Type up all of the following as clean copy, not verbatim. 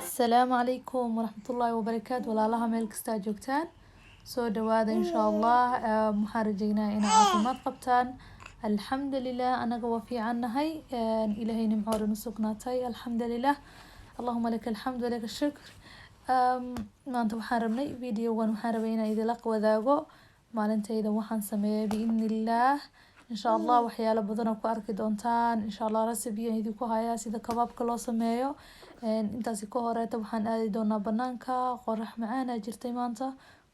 السلام عليكم ورحمة الله وبركاته ولا الله ملك استاجوكتان سو دواد إن شاء الله محارجينا إن عاصمات قبتان الحمد لله أنا قوافي عنها هاي إلهي نمعور نسقناتي الحمد لله اللهم لك الحمد ولك الشكر ما أنت محاربني فيديو ومحاربينا إذا لقوا ذاقو ما أنت إذا وحن سمي بإذن الله إن شاء الله وحياة بدنا كأركي دونتان إن شاء الله رسبيه هذي كهايا سيدا كباب كلا سميه intaasi ka horeeta waxaan aadi doonaa banaanka qorax macaana jirtay maanta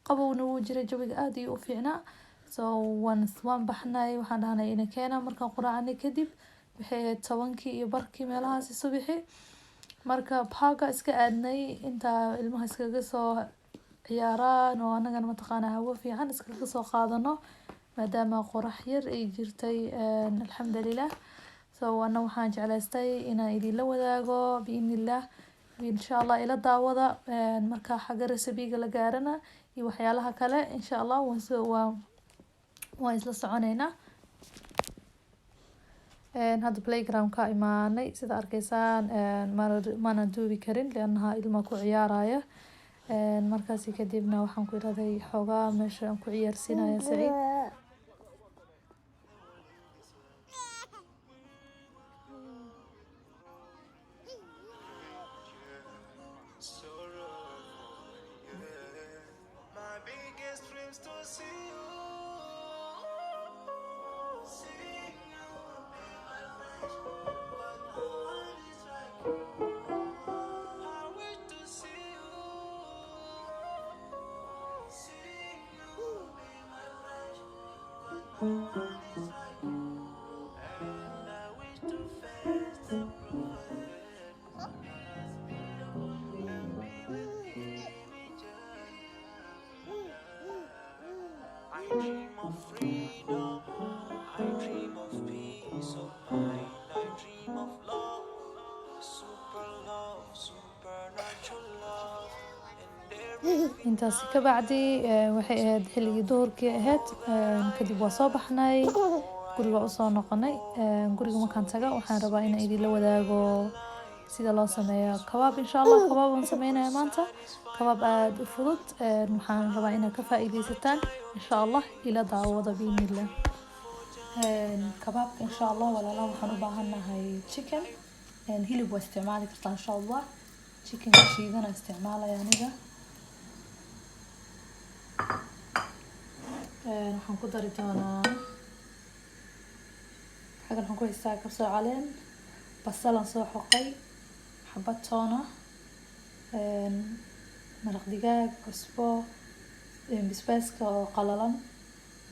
qabowna wuu jiray jawiga aad ayuu u fiicnaa so waan baxnay waxaan dhahnay ina keena markaan quraacnay kadib waxay ahayd 10 iyo barkii meelahaasi subaxi marka baaga iska aadnay intaa ilmaha iskaga soo ciyaaraan oo anagana mataqaanaa hawo fiican iskaga soo qaadano maadaama qorax yar ay jirtay alxamdulilah so أنا waxaan jeclaystay inaan idin la wadaago بإذن الله إن شاء الله إلى daawada marka xagga recipe-ga la gaarana iyo waxyaalaha kale إن شاء الله waan isla soconeynaa hadda playground ka imaanay sida arkaysaan mana duubi karin leannaha ilma ku ciyaaraya markaasi kadibna waxaan ku iraday xoogaa meesha aan ku ciyaarsiinaya Saciid dream of freedom, I dream of peace of mind, I dream of love, supernatural love, and intaasi ka bacdi waxay ahayd xilligii duhurkii ahayd kadib waa soo baxnay guriga u soo noqonay guriga markaan taga waxaan rabaa inaan idin la wadaago sida loo sameeyo kabaab insha Allah kabaab aan sameynaa maanta kabaab aad u fudud waxaan rabaa inaad ka faa'iideysataan insha Allah ila daawada biinillah kabaabka insha Allah walaalaha waxaan u baahanahay chicken hilib waa isticmaali kartaa insha Allah chicken shiidan isticmaalaya aniga waxaan ku dari doonaa xagan waxaan ku haystaa kabsar caleen basal aan soo xoqay xabad toona maraq digaag cusbo basbaaska oo qalalan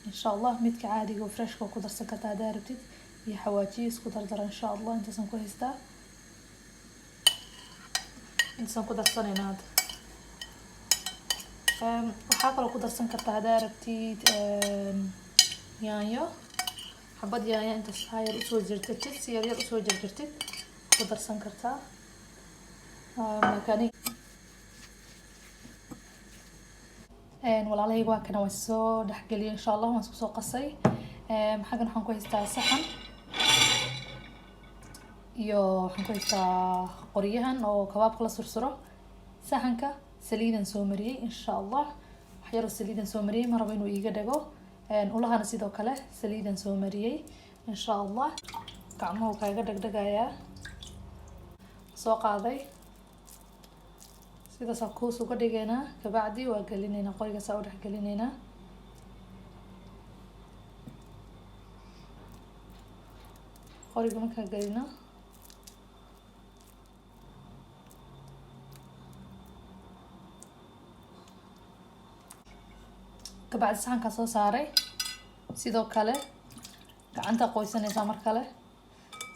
insha Allah midka caadiga oo fresh ku darsan kartaa hadaa rabtid iyo xawaajiyo isku dardar insha Allah intaasaan ku haystaa intaasaan ku darsanaynaa waxaa kaloo ku darsan kartaa hadaa rabtid yaanyo xabad yaanyo intaas hayar usoo jarjartid si yar usoo jarjartid ku darsan kartaa makaani walaalahayga waa kana waan soo dhexgeliyay insha Allah waan soo qasay xagan waxaan ku haystaa saxan iyo waxaan ku haystaa qoryahan oo kabaabka la sursuro saxanka saliidan soo mariyay insha Allah wax yar oo saliidan soo mariyay ma rabo inuu iiga dhago ulahana sidoo kale saliidan soo mariyay insha Allah gacmuhu kaaga dhagdhagaya soo qaaday sidaas aan kuus uga dhigaynaa kabacdi waa gelinaynaa qoriga saa u dhex gelinaynaa qoriga markaa gelino kabacdi saxankaa soo saaray sidoo kale gacanta qoysanaysaa mar kale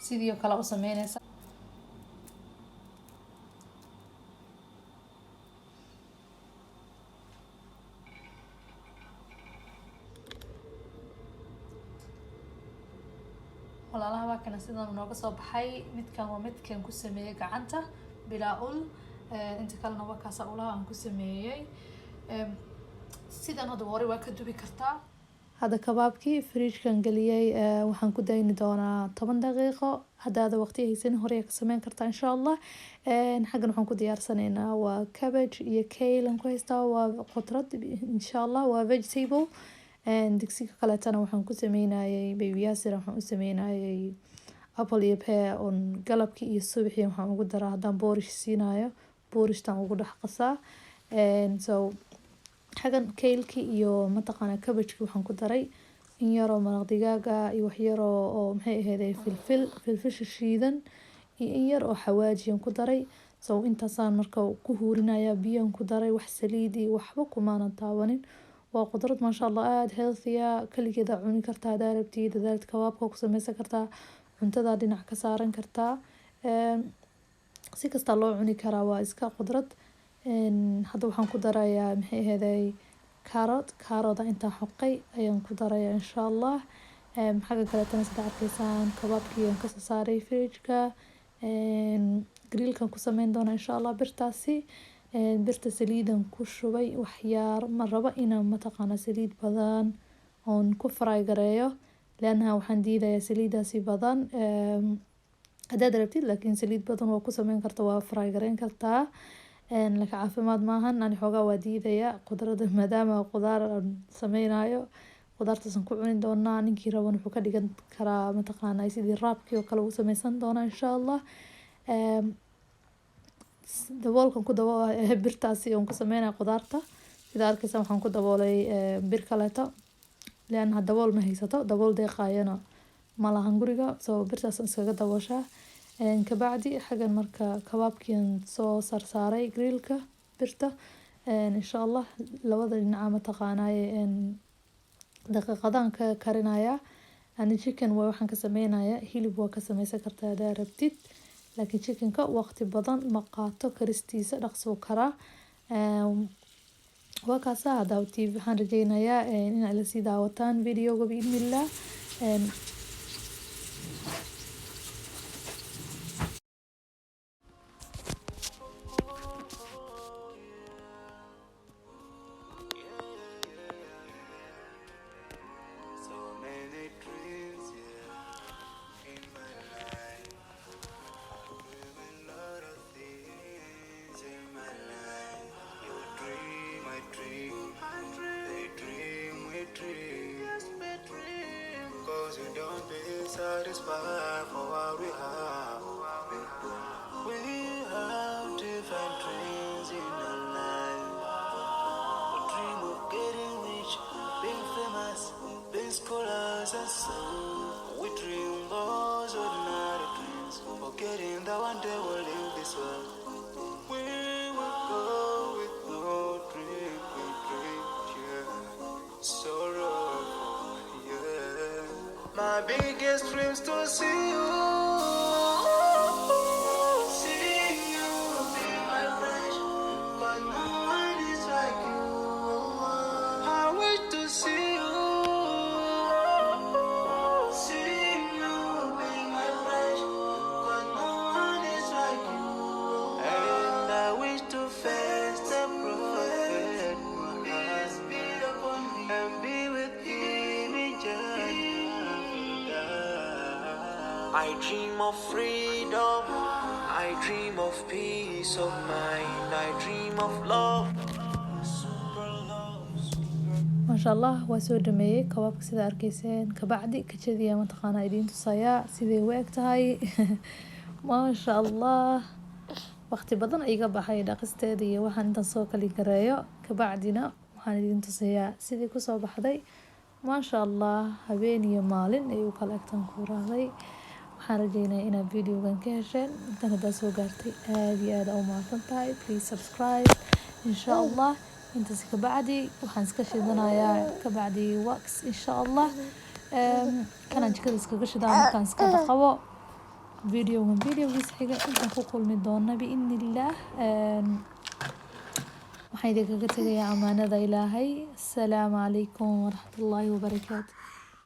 sidii kale u sameynaysaa walaalaha waa kana sidaan nooga soo baxay midkan waa midkan ku sameeyay gacanta bilaa ul inta kalena waa kaasa ulaha aan ku sameeyay sidan hadda hore waa ka dubi kartaa هذا كبابكي فريج كان قليي waxaan ku dayni doonaa 10 daqiiqo hadaada waqti haysan hore ka sameyn kartaa insha Allah xagan waxaan ku diyaarsanaynaa waa cabbage iyo kale aan ku haystaa waa qudrad insha Allah waa vegetable digsiga kaleetana waxaan ku sameynayay baby yasir waxaan u sameynayay apple iyo pear on galabkii iyo subaxii waxaan ugu daraa hadaan boorish siinayo boorishtan ugu dhex qasaa so xagan keelki iyo mataqaana cabbage waxaan ku daray in yar oo maraq digaag ah iyo wax yar oo maxay ahayd filfil shiidan iyo in yar oo xawaaji aan ku daray so intaasaan marka ku huurinaya biyo ku daray wax saliid iyo waxba kumaana taabanin waa qudrad ma sha Allah aad healthy kaligeeda cuni kartaa daarabtii dadaalad kabaabka ku sameysan kartaa cuntada dhinac ka saaran kartaa si kasta loo cuni karaa waa iska qudrad hadda waxaan ku darayaa maxay ahaday carrot inta xoqay ayaan ku darayaa insha Allah xaga kale tan sida arkaysaan kabaabkii aan ka soo saaray fridge-ka grillkan ku sameyn doona insha Allah birtaasi birta saliidan ku shubay wax yar ma raba inaan mataqaana saliid badan oon ku fry gareeyo لأنها waxaan diidayaa saliidaasi badan hadaad rabtid laakiin saliid badan waa ku sameyn kartaa waa fry gareyn kartaa laakiin caafimaad maahan ani xoogaa waa diidayaa qudrada maadaama qudaar aan sameynayo qudaartaasaan ku cuni doonaa ninkii raban wuxuu ka dhigan karaa mataqaanaa sidii raabkii oo kale u sameysan doonaa insha Allah daboolkan ku daboolay birtaasi aan ku sameynaa qudaarta sida arkaysaan waxaan ku daboolay bir kaleeto لأنها dabool ma haysato dabool deeqayana ma lahan guriga soo birtaas iskaga dabooshaa kabacdi xagan marka kabaabkiin soo sarsaaray grillka birta insha Allah labada dhinac ma taqaanay daqiiqadan ka karinaya ani chicken waxaan ka sameynaya hilib waa ka sameysan kartaa hadaa rabtid laakiin chickenka waqti badan ma qaato karistiisa dhaqso karaa وكاسا هذا وتي waxaan rajeynayaa in ay la sii daawataan videoga biidnillah So many dreams, in my life. Doing a lot of things in my life. You dream, I dream. They dream, we dream. Yes, we dream. Cause we don't be satisfied for what we have. We have different dreams in our life. We dream of getting rich, being famous, being scholars and so. We dream those ordinary dreams, forgetting that one day we'll leave this world. We will go with no dream, we dream, yeah. Sorrow, yeah. My biggest dreams to see you. See you, be my friend, but no one is like you. I wish to see you. See you, be my friend, but no one is like you. And I wish to face the prophet Muhammad and be with him in Jannah. I dream of freedom, I dream of peace of mind, I dream of love. Super love, ما شاء الله waa soo dhameeyay kabaabka sida arkayseen kabacdi kajadiya mataqaana idin tusaya sidee u eg tahay ma sha Allah waqti badan iga baxay dhaqisteeda iyo waxaan intan soo kali gareeyo kabacdina waxaan idin tusayaa sidii ku soo baxday ma sha Allah habeen iyo maalin ay u kala egtaan ku raahday waxaan rajeynayaa inaad videogan ka hesheen intan hadaa soo gaartay aad iyo aad u mahadsantahay please subscribe insha Allah intaas kabacdi waxaan iska shidanayaa kabacdi wax insha Allah kanaan jikada iskaga shidaa markaan iska dhaqabo videogiis xiga intaan ku kulmi doona biidnillah waxaan idinkaga tegayaa amaanada ilaahay assalaamu calaykum waraxmatullaahi wabarakaatu